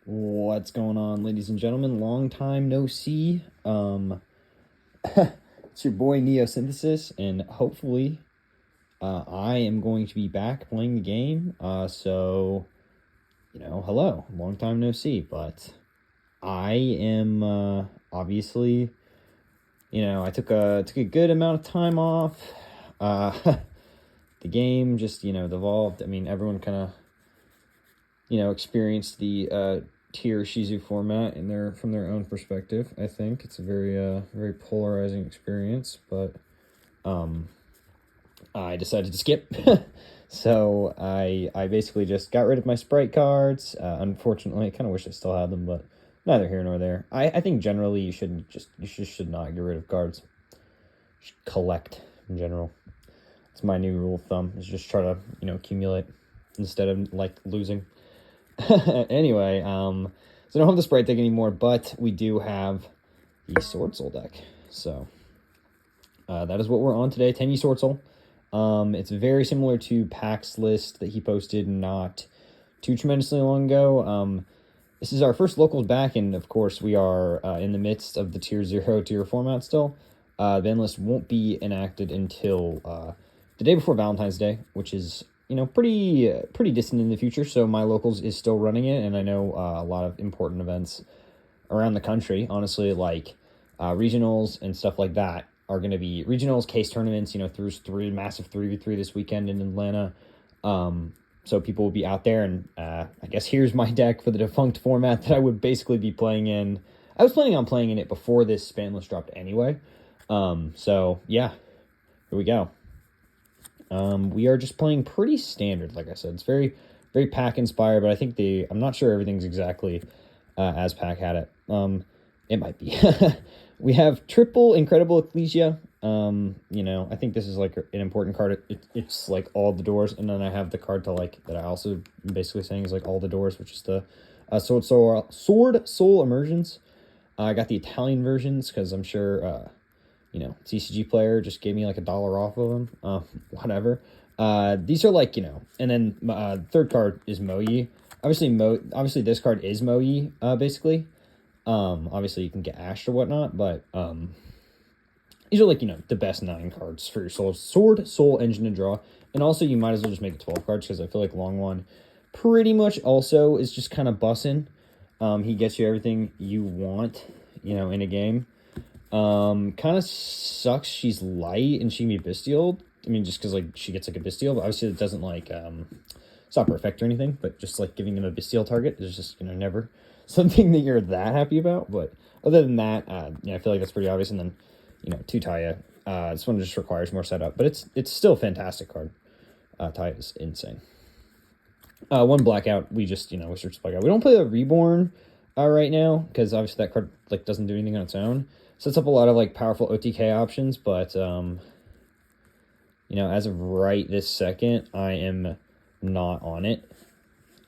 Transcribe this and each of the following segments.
What's going on, ladies and gentlemen? Long time no see. It's your boy Neosynthesis, and hopefully, I am going to be back playing the game. Hello, long time no see. But I am obviously, I took a good amount of time off. The game just devolved. I mean, everyone kind of experienced the tier Shizu format from their own perspective. I think it's a very polarizing experience, but I decided to skip. So I basically just got rid of my sprite cards. Unfortunately, I kind of wish I still had them, but neither here nor there. I think generally you should not get rid of cards. You should collect in general. It's my new rule of thumb, is just try to accumulate instead of like losing. Anyway, so I don't have the sprite deck anymore, but we do have the Swordsoul deck. So that is what we're on today. Tenyi Swordsoul. It's very similar to Pack's list that he posted not too tremendously long ago. This is our first locals back, and of course we are in the midst of the tier 0 tier format still. Ban list won't be enacted until the day before Valentine's Day, which is pretty distant in the future. So my locals is still running it, and I know a lot of important events around the country, honestly, like regionals and stuff like that are going to be regionals, case tournaments, through massive 3v3 this weekend in Atlanta. So people will be out there, and I guess here's my deck for the defunct format that I would basically be playing in. I was planning on playing in it before this ban list dropped anyway. So yeah, here we go. We are just playing pretty standard, like I said. It's very, very Pack inspired, but I think I'm not sure everything's exactly as Pack had it. It might be. We have triple Incredible Ecclesia. I think this is like an important card. It's like all the doors, and then I have the card to like that I also basically saying is like all the doors, which is the Swordsoul Immersions. I got the Italian versions because I'm sure TCG player just gave me like $1 off of them. Whatever. These are like, and then third card is Moyi. Obviously this card is Moyi, basically. Obviously you can get Ashed or whatnot, but these are like, the best 9 cards for your Swordsoul engine to draw. And also you might as well just make it 12 cards, because I feel like Long One pretty much also is just kind of bussin'. He gets you everything you want, in a game. Kind of sucks she's light and she can be Bystial. I mean, just because, like, she gets, like, a Bystial, but obviously it doesn't, like, stop her effect or anything, but just, like, giving him a Bystial target is just, never something that you're that happy about. But other than that, I feel like that's pretty obvious. And then, two Taya. This one just requires more setup, but it's still a fantastic card. Taya is insane. One Blackout, we just, we search Blackout. We don't play the Reborn right now, because obviously that card, like, doesn't do anything on its own. Sets up a lot of like powerful OTK options, but as of right this second, I am not on it.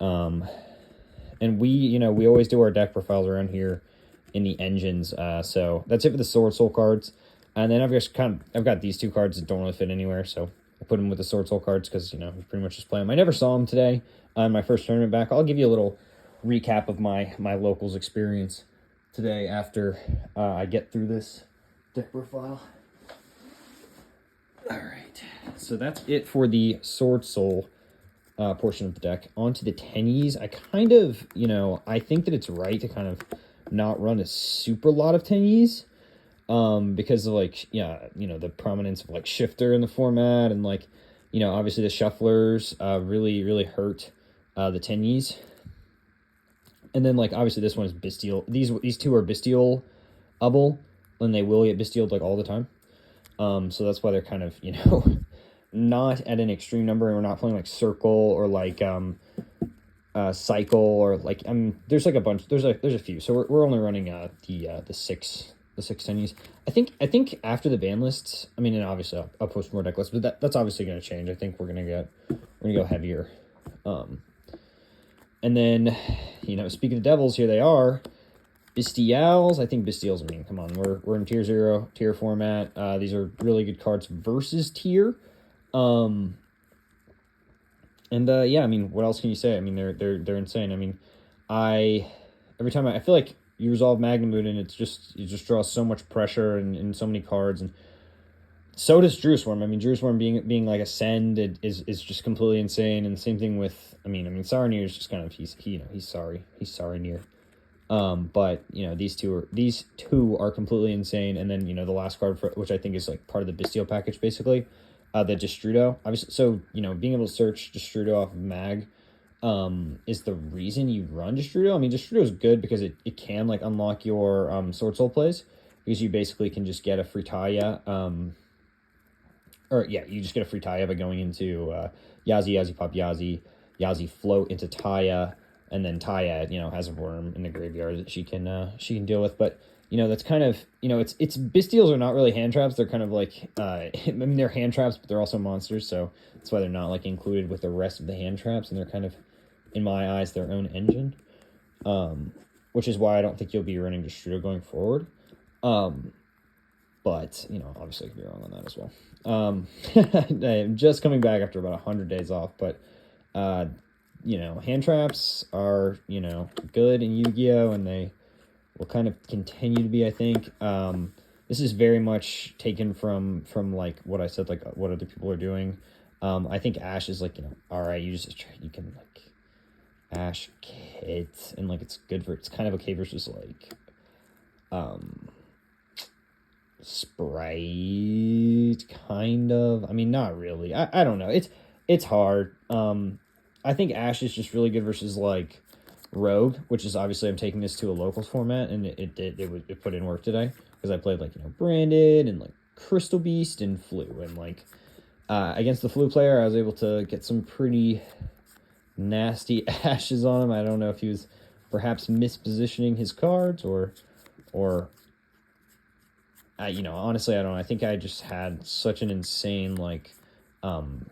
And we always do our deck profiles around here in the engines. So that's it for the Swordsoul cards. And then I've got these 2 cards that don't really fit anywhere, so I put them with the Swordsoul cards because you pretty much just play them. I never saw them today on my first tournament back. I'll give you a little recap of my locals experience today after I get through this deck profile. All right, so that's it for the Swordsoul portion of the deck. On to the Tenyis. I kind of, I think that it's right to kind of not run a super lot of Tenyis because of like, the prominence of like Shifter in the format, and like, obviously the Shufflers really hurt the Tenyis. And then, like, obviously this one is Bystial. These 2 are Bystial-able, and they will get Bystialed, like, all the time. So that's why they're kind of, not at an extreme number, and we're not playing, like, Circle or, like, Cycle or, like, there's, like, a bunch. There's a few. So we're only running the 6 Tenyis. I think after the ban lists, I mean, and obviously I'll post more deck lists, but that's obviously going to change. I think we're going to go heavier. And then, speaking of devils, here they are. Bystials. I think Bystials, come on. We're in tier 0, tier format. These are really good cards versus tier. And yeah, what else can you say? They're insane. every time I feel like you resolve Magnamood, and you just draw so much pressure and so many cards, and so does Drew Swarm. I mean, Drew Swarm being like Ascend is just completely insane, and the same thing with Saranir is just kind of he's sorry Saranir. But these two are completely insane, and then the last card which I think is like part of the Bystial package basically, the Destrudo. Obviously, so being able to search Destrudo off of Mag, is the reason you run Destrudo. I mean, Destrudo is good because it can like unlock your Swordsoul plays, because you basically can just get a free Taya. You just get a free Taya by going into Yazi Pop Yazi float into Taya, and then Taya, has a worm in the graveyard that she can deal with. But that's kind of it's Bystials are not really hand traps. They're kind of like they're hand traps, but they're also monsters, so that's why they're not like included with the rest of the hand traps, and they're kind of, in my eyes, their own engine. Which is why I don't think you'll be running Destrudo going forward. But, obviously I could be wrong on that as well. I'm just coming back after about 100 days off, but, hand traps are, good in Yu-Gi-Oh! And they will kind of continue to be, I think. This is very much taken from like, what I said, like, what other people are doing. I think Ash is, like, alright, you can, like, Ash Kit, and, like, it's kind of okay versus, like, Sprite, kind of. I mean, not really. I don't know. It's hard. I think Ash is just really good versus like Rogue, which is obviously I'm taking this to a locals format, and it put in work today because I played like Branded and like Crystal Beast and Flu, and like against the Flu player I was able to get some pretty nasty Ashes on him. I don't know if he was perhaps mispositioning his cards or honestly, I don't know. I think I just had such an insane, like,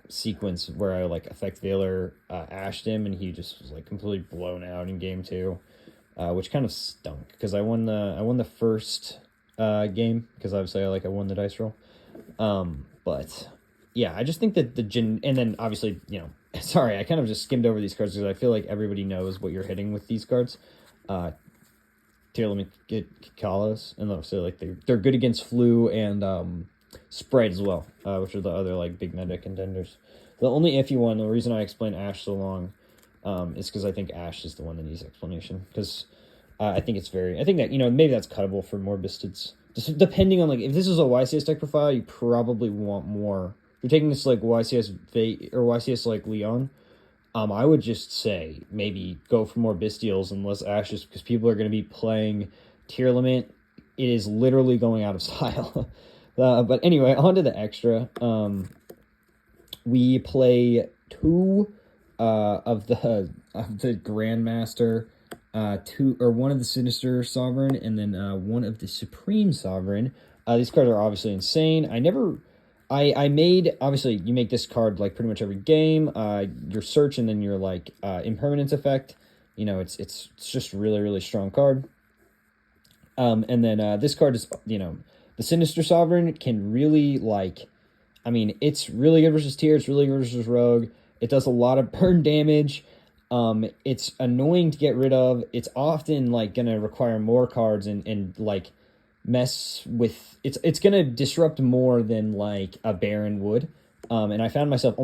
sequence where I, like, Effect Veiler ashed him, and he just was, like, completely blown out in game 2, which kind of stunk, because I won the first game, because obviously I won the dice roll. But, yeah, I just think that and then, obviously, sorry, I kind of just skimmed over these cards, because I feel like everybody knows what you're hitting with these cards. Tier limit Kalos, and so like they're good against Flu and Sprite as well, which are the other like big meta contenders. The only iffy one, the reason I explained Ash so long, is because I think Ash is the one that needs explanation. Because I think that maybe that's cuttable for more Bystids. Just depending on like if this is a YCS deck profile, you probably want more. If you're taking this like YCS or YCS like Leon. I would just say maybe go for more Bystials and less Ashes, because people are going to be playing Tier Limit. It is literally going out of style. But anyway, on to the extra. We play two of the Grandmaster, one of the Sinister Sovereign, and then one of the Supreme Sovereign. These cards are obviously insane. I made, obviously, you make this card, like, pretty much every game, your search, and then your, like, impermanence effect, it's just really, really strong card. And then, this card is, the Sinister Sovereign can really, like, it's really good versus Tier, it's really good versus Rogue, it does a lot of burn damage, it's annoying to get rid of, it's often, like, gonna require more cards, and like, mess with it's gonna disrupt more than like a Baron would, and I found myself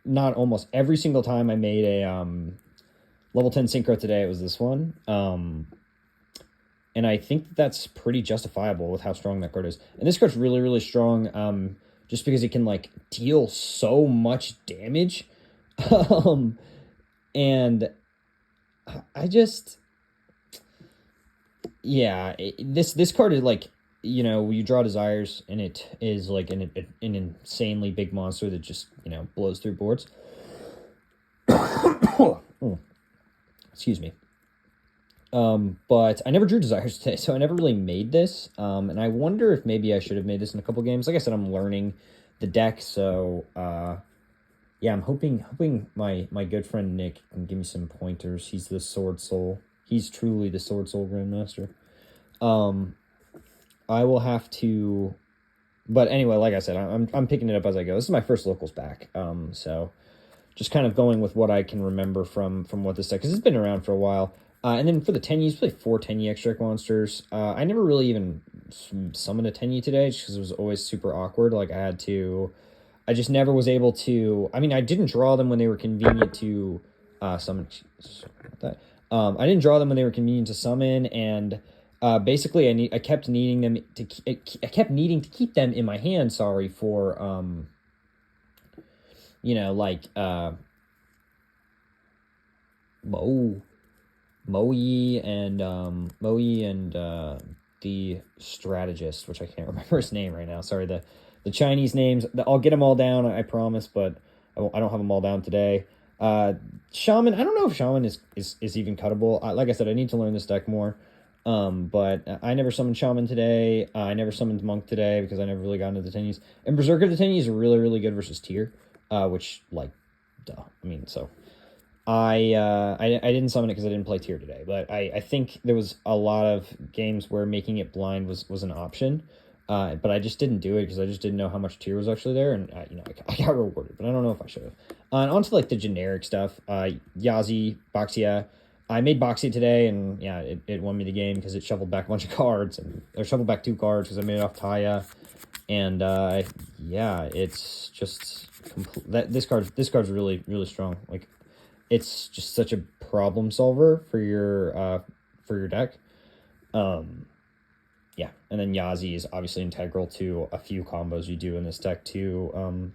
not almost every single time I made a level 10 synchro today, it was this one, and I think that's pretty justifiable with how strong that card is. And this card's really, really strong, just because it can like deal so much damage. And I just, yeah, this card is like, you draw Desires, and it is like an insanely big monster that just, blows through boards. Excuse me. But I never drew Desires today, so I never really made this. And I wonder if maybe I should have made this in a couple games. Like I said, I'm learning the deck, so yeah, I'm hoping my good friend Nick can give me some pointers. He's the Swordsoul. He's truly the Swordsoul Grandmaster. I will have to, but anyway, like I said, I'm picking it up as I go. This is my first locals back, so just kind of going with what I can remember from what this deck, because it's been around for a while. And then for the Tenyis, play 4 Tenyi extract monsters. I never really even summoned a Tenyi today just because it was always super awkward. Like, I just never was able to... I mean, I didn't draw them when they were convenient to summon... I didn't draw them when they were convenient to summon, and basically I kept needing them to... I kept needing to keep them in my hand, for... you know, like... Moe and the strategist, which I can't remember his name right now. Sorry, the Chinese names. I'll get them all down, I promise, but I don't have them all down today. Shaman. I don't know if Shaman is even cuttable. Like I said, I need to learn this deck more. But I never summoned Shaman today. I never summoned Monk today because I never really got into the Tenyis. And Berserker of the Tenyis is really, really good versus Tier, which, like, duh. I mean, so... I didn't summon it because I didn't play Tier today, but I think there was a lot of games where making it blind was an option, but I just didn't do it because I just didn't know how much Tier was actually there, and I got rewarded, but I don't know if I should have. And on to like the generic stuff, Yazi, Boxia. I made Boxia today, and yeah, it won me the game because it shuffled back a bunch of cards, or shuffled back 2 cards because I made it off Taya, and yeah, it's just this card's really, really strong. Like, it's just such a problem solver for your deck. Yeah, and then Yazi is obviously integral to a few combos you do in this deck to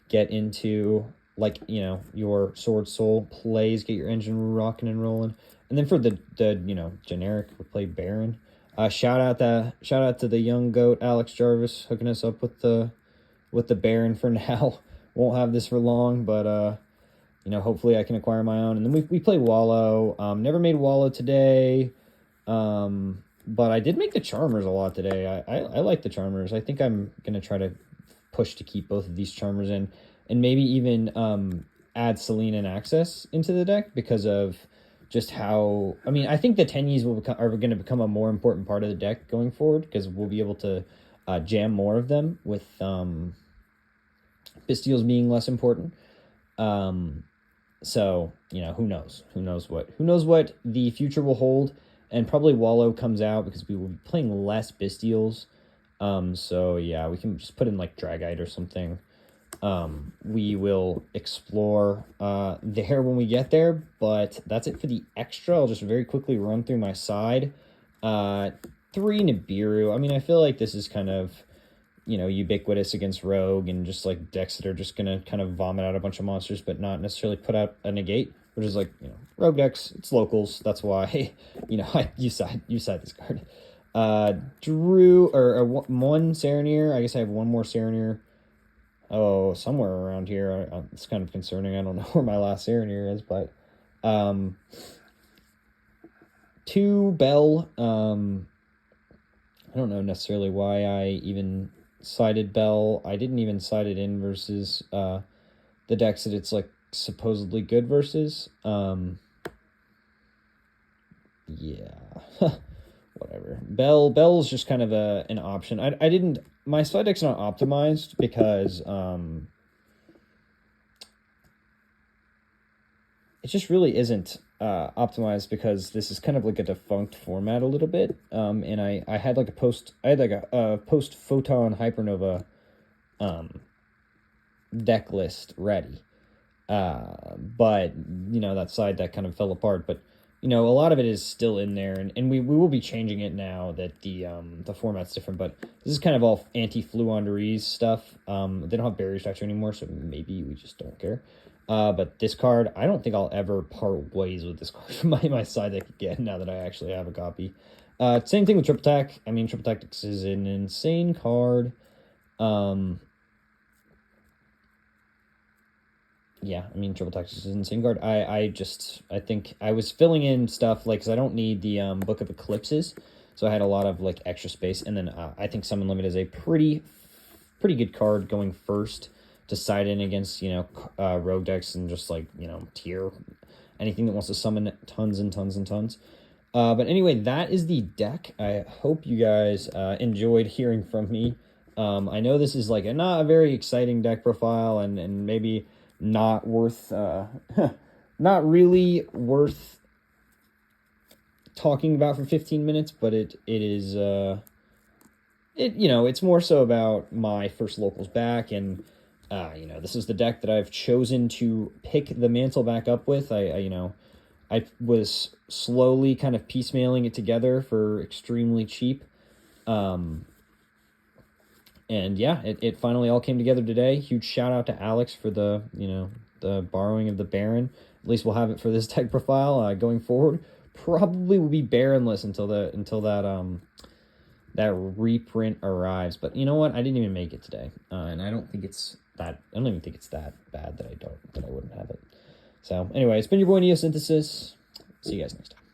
get into, like, your Swordsoul plays, get your engine rocking and rolling. And then for the generic, we play Baron. Shout out to the young goat Alex Jarvis hooking us up with the Baron for now. Won't have this for long, but hopefully I can acquire my own. And then we play Wallow. Never made Wallow today. But I did make the Charmers a lot today. I like the Charmers. I think I'm going to try to push to keep both of these Charmers in. And maybe even add Selene and Access into the deck because of just how... I mean, I think the Tenyis are going to become a more important part of the deck going forward because we'll be able to jam more of them with Bystials being less important. So, who knows? Who knows what the future will hold? And probably Wallow comes out because we will be playing less Bystials. So yeah, we can just put in like Dragite or something. We will explore there when we get there, but that's it for the extra. I'll just very quickly run through my side. 3 Nibiru. I mean, I feel like this is kind of, ubiquitous against Rogue and just like decks that are just going to kind of vomit out a bunch of monsters, but not necessarily put out a negate, which is like, Rogue decks, it's locals. That's why, you side this card. Drew, or 1 Serenir. I guess I have 1 more Serenir. Oh, somewhere around here. It's kind of concerning. I don't know where my last Serenir is, but 2 Bell. I don't know necessarily why I even sided Bell. I didn't even side it in versus the decks that it's like supposedly good versus. Yeah. Whatever. Bell's just kind of an option. I didn't... My side deck's not optimized because it just really isn't optimized because this is kind of like a defunct format a little bit. And I had like a post Photon Hypernova deck list ready. But that side deck kind of fell apart, but a lot of it is still in there, and we will be changing it now that the format's different, but this is kind of all anti-Fluonderies stuff. They don't have Barrier Statue anymore, so maybe we just don't care. But this card, I don't think I'll ever part ways with this card from my side deck again, now that I actually have a copy. Same thing with Triple Attack. I mean, Triple Tactics is an insane card. Yeah, I mean, Triple Tactics is an insane card. I think I was filling in stuff, like, because I don't need the Book of Eclipses, so I had a lot of, like, extra space, and then I think Summon Limit is a pretty good card going first to side in against, rogue decks and just, like, tier, anything that wants to summon tons and tons and tons. But anyway, that is the deck. I hope you guys enjoyed hearing from me. I know this is, like, not a very exciting deck profile, and maybe not worth, not really worth talking about for 15 minutes, but it is it's more so about my first locals back, and this is the deck that I've chosen to pick the mantle back up with. I was slowly kind of piecemealing it together for extremely cheap. And yeah, it finally all came together today. Huge shout out to Alex for the borrowing of the Baron. At least we'll have it for this deck profile going forward. Probably will be Baronless until that reprint arrives. But you know what? I didn't even make it today, and I don't think it's that. I don't even think it's that bad that I wouldn't have it. So anyway, it's been your boy Neosynthesis. See you guys next time.